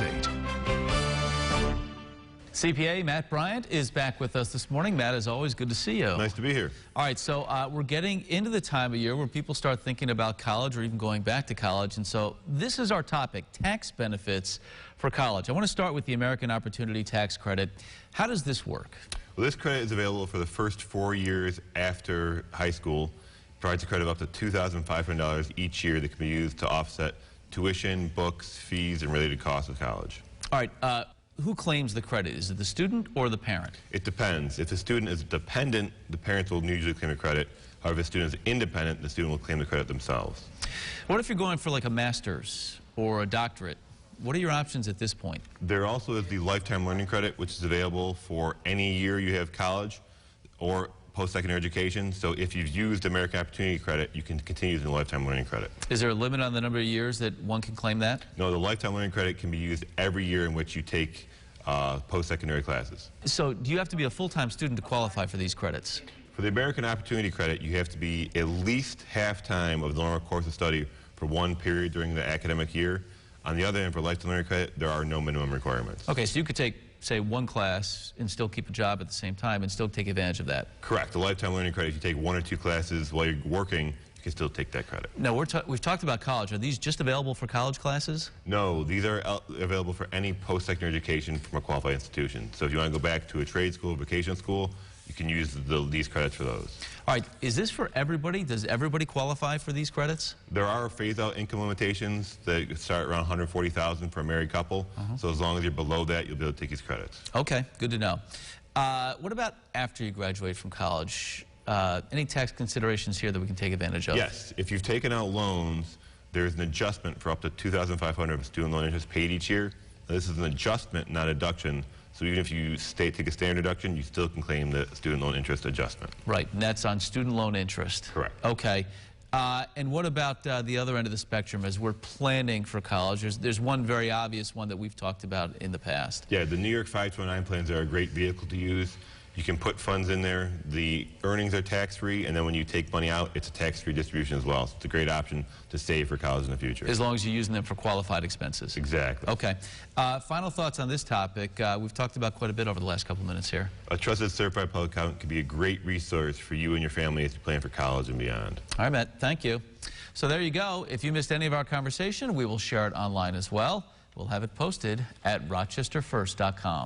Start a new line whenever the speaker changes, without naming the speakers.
News 8.
CPA Matt Bryant is back with us this morning. Matt, as always, good to see you.
Nice to be here.
All right, so we're getting into the time of year where people start thinking about college or even going back to college. And so this is our topic, tax benefits for college. I want to start with the American Opportunity Tax Credit. How does this work?
Well, this credit is available for the first 4 years after high school. It provides a credit of up to $2,500 each year that can be used to offset tuition, books, fees, and related costs of college.
All right. Who claims the credit? Is it the student or the parent?
It depends. If the student is dependent, the parents will usually claim the credit. However, if the student is independent, the student will claim the credit themselves.
What if you're going for like a master's or a doctorate? What are your options at this point?
There also is the lifetime learning credit, which is available for any year you have college or post-secondary education. So if you've used American Opportunity Credit, you can continue using the lifetime learning credit.
Is there a limit on the number of years that one can claim that?
No, the lifetime learning credit can be used every year in which you take post-secondary classes.
So do you have to be a full-time student to qualify for these credits?
For the American Opportunity Credit, you have to be at least half-time of the normal course of study for one period during the academic year. On the other hand, for lifetime learning credit, there are no minimum requirements.
Okay, so you could take, say, one class and still keep a job at the same time and still take advantage of that.
Correct. The lifetime learning credit, if you take 1 or 2 classes while you're working, you can still take that credit.
Now, we've talked about college. Are these just available for college classes?
No, these are available for any post-secondary education from a qualified institution. So if you want to go back to a trade school, vocational school, you can use these credits for those.
All right, is this for everybody? Does everybody qualify for these credits?
There are phase-out income limitations that start around $140,000 for a married couple. So as long as you're below that, you'll be able to take these credits.
Okay, good to know. What about after you graduate from college? Any tax considerations here that we can take advantage of?
Yes, if you've taken out loans, there's an adjustment for up to $2,500 of student loan interest paid each year. Now, this is an adjustment, not a deduction. So even if you take a standard deduction, you still can claim the student loan interest adjustment.
Right, and that's on student loan interest.
Correct.
Okay. And what about the other end of the spectrum as we're planning for college? There's one very obvious one that we've talked about in the past.
Yeah, the New York 529 plans are a great vehicle to use. You can put funds in there. The earnings are tax-free, and then when you take money out, it's a tax-free distribution as well. So it's a great option to save for college in the future.
As long as you're using them for qualified expenses.
Exactly.
Okay. Final thoughts on this topic. We've talked about quite a bit over the last couple of minutes here.
A trusted certified public accountant can be a great resource for you and your family as you plan for college and beyond.
All right, Matt. Thank you. So there you go. If you missed any of our conversation, we will share it online as well. We'll have it posted at rochesterfirst.com.